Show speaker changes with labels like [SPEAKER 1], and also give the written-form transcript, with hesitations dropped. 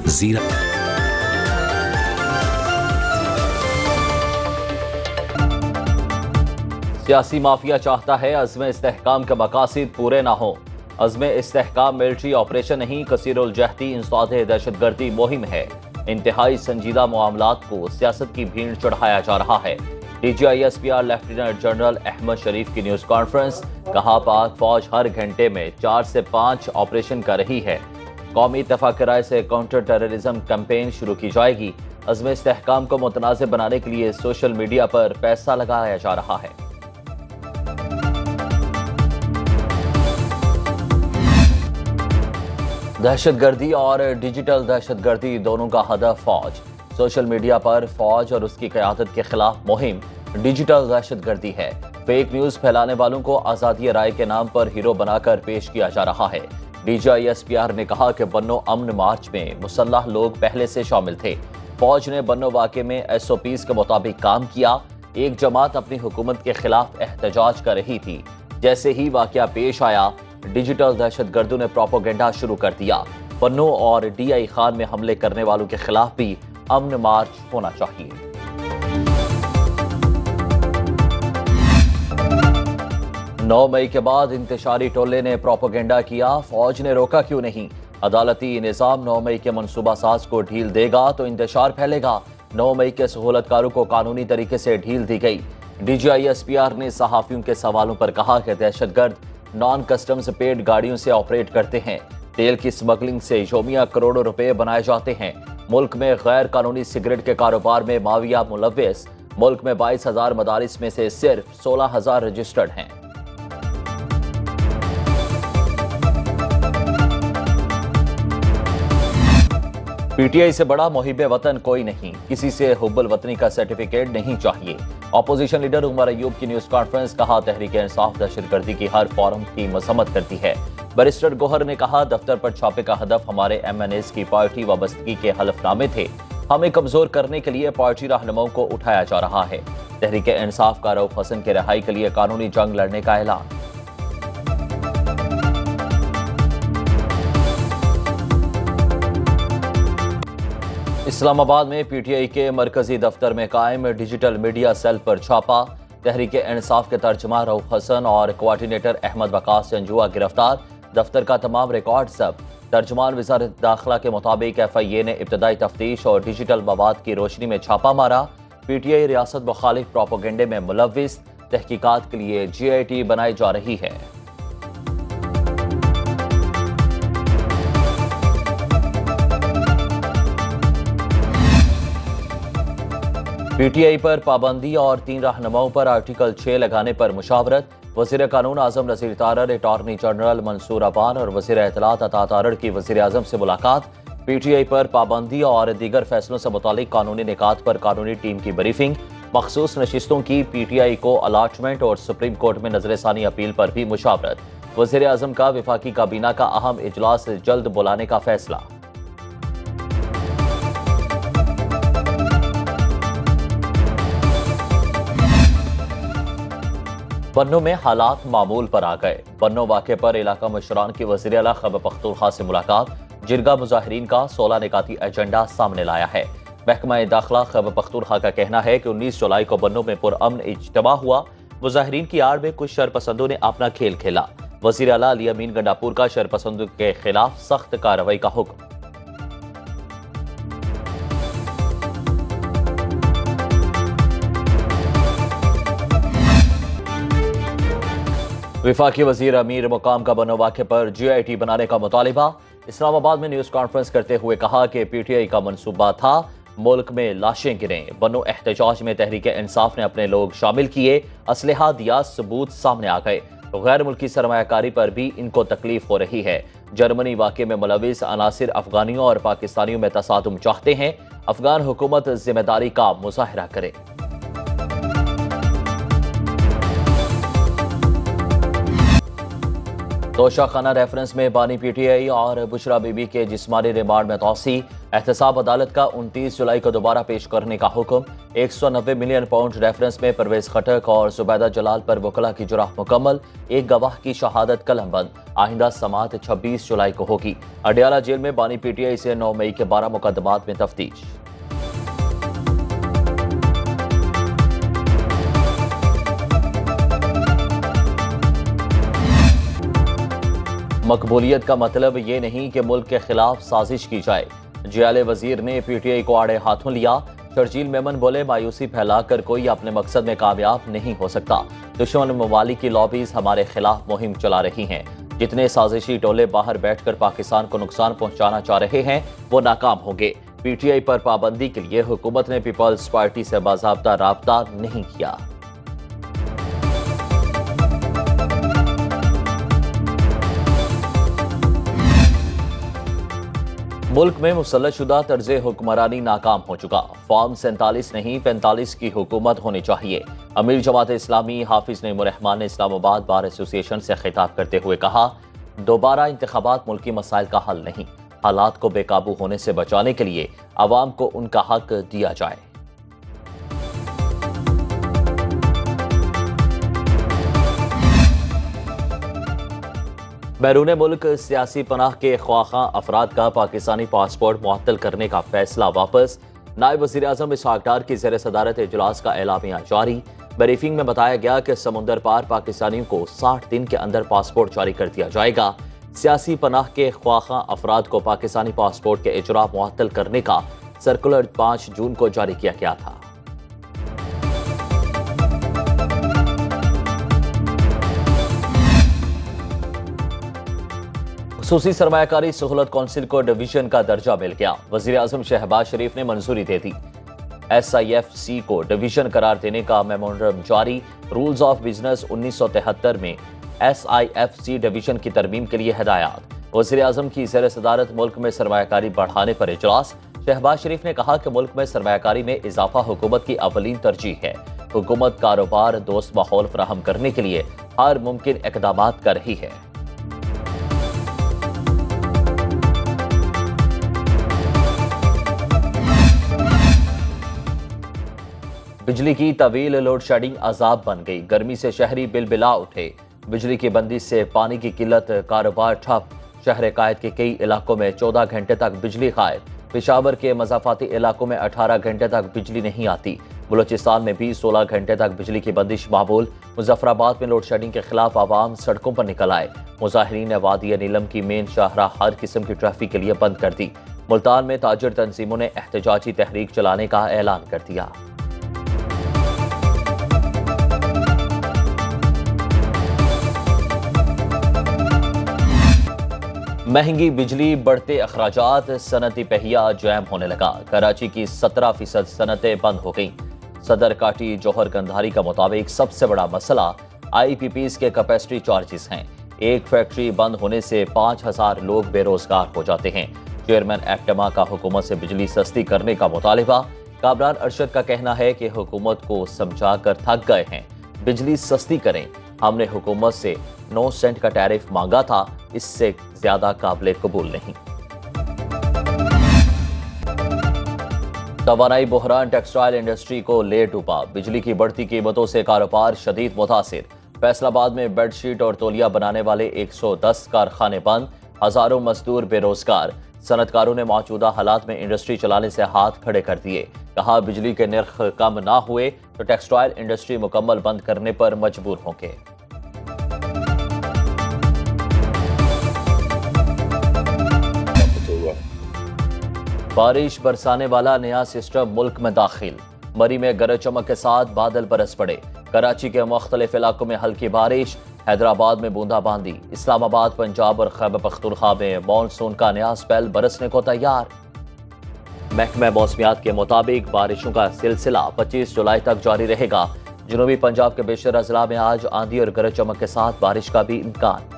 [SPEAKER 1] जीरा
[SPEAKER 2] सियासी माफिया चाहता है अज़्म इस्तेहकाम के मकासद पूरे ना हों। अज़्म इस्तेहकाम मिलिट्री ऑपरेशन नहीं, कसीरुल-जहदी इंसदादे दहशतगर्दी मुहिम है। इंतहाई संजीदा मामलात को सियासत की भीड़ चढ़ाया जा रहा है। DGISPR लेफ्टिनेंट जनरल अहमद शरीफ की न्यूज़ कॉन्फ्रेंस, कहा पाक फौज हर घंटे में 4 से 5 ऑपरेशन कर रही है। कौमी इत्तेफाक राय से काउंटर टेररिज्म कैंपेन शुरू की जाएगी। अज़्म इस्तेहकाम को मुतनाज़ बनाने के लिए सोशल मीडिया पर पैसा लगाया जा रहा है। दहशतगर्दी और डिजिटल दहशतगर्दी दोनों का हदफ फौज। सोशल मीडिया पर फौज और उसकी क़यादत के खिलाफ मुहिम डिजिटल दहशतगर्दी है। फेक न्यूज़ फैलाने वालों को आज़ादी राय के नाम पर हीरो बनाकर पेश किया जा रहा है। DGISPR ने कहा कि बन्नो अमन मार्च में मुसल्लह लोग पहले से शामिल थे। फौज ने बन्नो वाक़े में SOPs के मुताबिक काम किया। एक जमात अपनी हुकूमत के खिलाफ एहतजाज कर रही थी। जैसे ही वाक़या पेश आया, डिजिटल दहशतगर्दों ने प्रोपोगेंडा शुरू कर दिया। बन्नो और DI खान में हमले करने वालों के खिलाफ भी अमन मार्च होना चाहिए। 9 मई के बाद इंतशारी टोले ने प्रोपोगेंडा किया, फौज ने रोका क्यों नहीं? अदालती निज़ाम 9 मई के मनसूबा साज को ढील देगा तो इंतशार फैलेगा। 9 मई के सहूलतकारों को कानूनी तरीके से ढील दी गई। DGISPR ने सहाफ़ियों के सवालों पर कहा कि दहशतगर्द नॉन कस्टम्स पेड गाड़ियों से ऑपरेट करते हैं। तेल की स्मगलिंग से योमिया करोड़ों रुपए बनाए जाते हैं। मुल्क में गैर कानूनी सिगरेट के कारोबार में माविया मुलव्विस। मुल्क में 22,000 मदारिस में से सिर्फ 16,000 रजिस्टर्ड हैं। PTI से बड़ा मुहिब वतन कोई नहीं, किसी से हुब्बुल वतनी का सर्टिफिकेट नहीं चाहिए। अपोजिशन लीडर उमर अयूब की न्यूज़ कॉन्फ्रेंस, कहा तहरीक इंसाफ दहशतगर्दी की हर फॉर्म की मजम्मत करती है। बैरिस्टर गोहर ने कहा दफ्तर पर छापे का हदफ हमारे MNAs की पार्टी वाबस्तगी के हलफनामे थे। हमें कमजोर करने के लिए पार्टी रहनुमाओं को उठाया जा रहा है। तहरीक इंसाफ का रऊफ हसन के रिहाई के लिए कानूनी जंग लड़ने का ऐलान। इस्लामाबाद में PTI के मरकजी दफ्तर में कायम डिजिटल मीडिया सेल पर छापा। तहरीक इंसाफ के तर्जुमान रऊफ हसन और कोऑर्डिनेटर अहमद वकास जंजुआ गिरफ्तार। दफ्तर का तमाम रिकॉर्ड जब्त। तर्जुमान वज़ारत दाखिला के मुताबिक FIA ने इब्तदाई तफ्तीश और डिजिटल मवाद की रोशनी में छापा मारा। PTI रियासत मुखालिफ प्रोपोगेंडे में मुलव्विस। तहकीकात के लिए GIT बनाई जा रही है। PTI पर पाबंदी और 3 रहनुमाओं पर आर्टिकल 6 लगाने पर मुशावरत। वज़ीर कानून आज़म नज़ीर तारड़, अटॉर्नी जनरल मंसूर अबान और वज़ीर इत्तलात अता तारड़ की वज़ीर आज़म से मुलाकात। PTI पर पाबंदी और दीगर फैसलों से मुतालिक कानूनी निकात पर कानूनी टीम की ब्रीफिंग। मखसूस नशिस्तों की PTI को अलाटमेंट और सुप्रीम कोर्ट में नजरसानी अपील पर भी मुशावरत। वज़ीर आज़म का वफाकी काबीना का अहम इजलास जल्द बुलाने का फैसला। बन्नो में हालात मामूल पर आ गए। बन्नो वाक़े पर इलाका मुशरान की वज़ीर आला खैबर पख्तूनख्वा से मुलाकात। जिरगा मुजाहिरीन का 16 निकाती एजेंडा सामने लाया है। महकमा दाखिला खैबर पख्तूनख्वा का कहना है कि 19 जुलाई को बन्नो में पुरअमन इज्तिमा हुआ। मुजाहिरीन की आड़ में कुछ शरपसंदों ने अपना खेल खेला। वज़ीर आला अली अमीन गंडापुर का शरपसंदों के खिलाफ सख्त कार्रवाई का हुक्म। वफाकी वजीर अमीर मुकाम का बन्नो वाक़े पर GIT बनाने का मुतालिबा। इस्लामाबाद में न्यूज़ कॉन्फ्रेंस करते हुए कहा कि PTI का मनसूबा था मुल्क में लाशें गिरें। बन्नो एहतजाज में तहरीक इंसाफ ने अपने लोग शामिल किए, असलहा दिया, सबूत सामने आ गए। गैर मुल्की सरमायाकारी पर भी इनको तकलीफ हो रही है। जर्मनी वाक़े में मुलविस अनासिर अफगानियों और पाकिस्तानियों में तसादुम चाहते हैं। अफगान हुकूमत जिम्मेदारी का मुजाहरा करे। तोशाखाना रेफरेंस में बानी पीटीआई और बुशरा बीबी के जिस्मानी रिमांड में तोसी। एहतसाब अदालत का 29 जुलाई को दोबारा पेश करने का हुक्म। 190 मिलियन पाउंड रेफरेंस में परवेज खटक और जुबैदा जलाल पर वकला की जुराह मुकम्मल। एक गवाह की शहादत कलमबंद। आइंदा समाअत 26 जुलाई को होगी। अडियाला जेल में बानी पीटीआई से 9 मई के 12 मुकदमात में तफ्तीश। मकबूलियत का मतलब ये नहीं कि मुल्क के खिलाफ साजिश की जाए। जियाले वजीर ने पीटीआई को आड़े हाथों लिया। शर्जील मेमन बोले, मायूसी फैलाकर कोई अपने मकसद में कामयाब नहीं हो सकता। दुश्मन ममालिक की लॉबीज हमारे खिलाफ मुहिम चला रही हैं। जितने साजिशी टोले बाहर बैठकर पाकिस्तान को नुकसान पहुंचाना चाह रहे हैं वो नाकाम होंगे। पीटीआई पर पाबंदी के लिए हुकूमत ने पीपल्स पार्टी से बाज़ाब्ता राब्ता नहीं किया। मुल्क में मुसल्लतशुदा तर्ज हुक्मरानी नाकाम हो चुका। फॉर्म 47 नहीं 45 की हुकूमत होनी चाहिए। अमीर जमात इस्लामी हाफिज नईमुर्रहमान ने इस्लामाबाद बार एसोसिएशन से खिताब करते हुए कहा, दोबारा इंतखाबात मुल्की मसाइल का हल नहीं। हालात को बेकाबू होने से बचाने के लिए आवाम को उनका हक दिया जाए। बैरून मुल्क सियासी पनाह के ख्वाहां अफराद का पाकिस्तानी पासपोर्ट मुअत्तल करने का फैसला वापस। नायब वज़ीर आज़म इसहाक डार की ज़ेर सदारत इजलास का एलामिया जारी। ब्रीफिंग में बताया गया कि समुंदर पार पाकिस्तानियों को 60 दिन के अंदर पासपोर्ट जारी कर दिया जाएगा। सियासी पनाह के ख्वाहां अफराद को पाकिस्तानी पासपोर्ट के इजरा मुअत्तल करने का सर्कुलर 5 जून को जारी किया गया था। खुसूसी सरमायाकारी सहूलत कौंसिल को डिवीजन का दर्जा मिल गया। वजीर आजम शहबाज शरीफ ने मंजूरी दे दी। SIFC को डिवीजन करार देने का मेमोरेंडम जारी। रूल्स ऑफ बिजनेस 1973 में SIFC डिवीजन की तरमीम के लिए हिदायत। वजीर आजम की ज़ेर सदारत मुल्क में सरमायाकारी बढ़ाने पर इजलास। शहबाज शरीफ ने कहा कि मुल्क में सरमायाकारी में इजाफा हुकूमत की अवलीन तरजीह है। हुकूमत कारोबार दोस्त माहौल फराहम करने के लिए हर मुमकिन इक़दामात कर रही है। बिजली की तवील लोड शेडिंग अजाब बन गई। गर्मी से शहरी बिलबिला उठे। बिजली की बंदिश से पानी की किल्लत, कारोबार ठप। शहर कायद के कई इलाकों में 14 घंटे तक बिजली गायब। पेशावर के मज़ाफ़ाती इलाकों में 18 घंटे तक बिजली नहीं आती। बलूचिस्तान में भी 16 घंटे तक बिजली की बंदिश मामूल। मुजफ्फराबाद में लोड शेडिंग के खिलाफ आवाम सड़कों पर निकल आए। मुजाहिरीन ने वादी नीलम की मेन शाहराह हर किस्म की ट्रैफिक के लिए बंद कर दी। मुल्तान में ताजिर तंजीमों ने एहतजाजी तहरीक चलाने का ऐलान कर दिया। महंगी बिजली, बढ़ते अखराजात, सनती पहिया जैम होने लगा। कराची की 17% सनतें बंद हो गईं। सदर काटी जौहर गंधारी का मुताबिक सबसे बड़ा मसला IPPs के कैपेसिटी चार्जेस हैं। एक फैक्ट्री बंद होने से 5000 लोग बेरोजगार हो जाते हैं। चेयरमैन एप्टमा का हुकूमत से बिजली सस्ती करने का मुतालिबा। कामरान अरशद का कहना है कि हुकूमत को समझा कर थक गए हैं, बिजली सस्ती करें। हमने हुकूमत से 9 सेंट का टैरिफ मांगा था, इससे ज्यादा काबिल कबूल नहीं। तवानाई बहरान टेक्सटाइल इंडस्ट्री को ले डूबा। बिजली की बढ़ती कीमतों से कारोबार शदीद मुतासिर। फैसलाबाद में बेडशीट और तौलिया बनाने वाले 110 कारखाने बंद। हजारों मजदूर बेरोजगार। सनतकारों ने मौजूदा हालात में इंडस्ट्री चलाने से हाथ खड़े कर दिए। कहा, बिजली के नर्ख कम ना हुए तो टेक्सटाइल इंडस्ट्री मुकम्मल बंद करने पर मजबूर होंगे। बारिश बरसाने वाला नया सिस्टम मुल्क में दाखिल। मरी में गरज चमक के साथ बादल बरस पड़े। कराची के मुख्तलिफ इलाकों में हल्की बारिश। हैदराबाद में बूंदाबांदी। इस्लामाबाद, पंजाब और खैबर पख्तूनख्वा में मानसून का नया स्पेल बरसने को तैयार। महकमा मौसमियात के मुताबिक बारिशों का सिलसिला 25 जुलाई तक जारी रहेगा। जनूबी पंजाब के बेशतर अजला में आज आंधी और गरज चमक के साथ बारिश का भी इम्कान।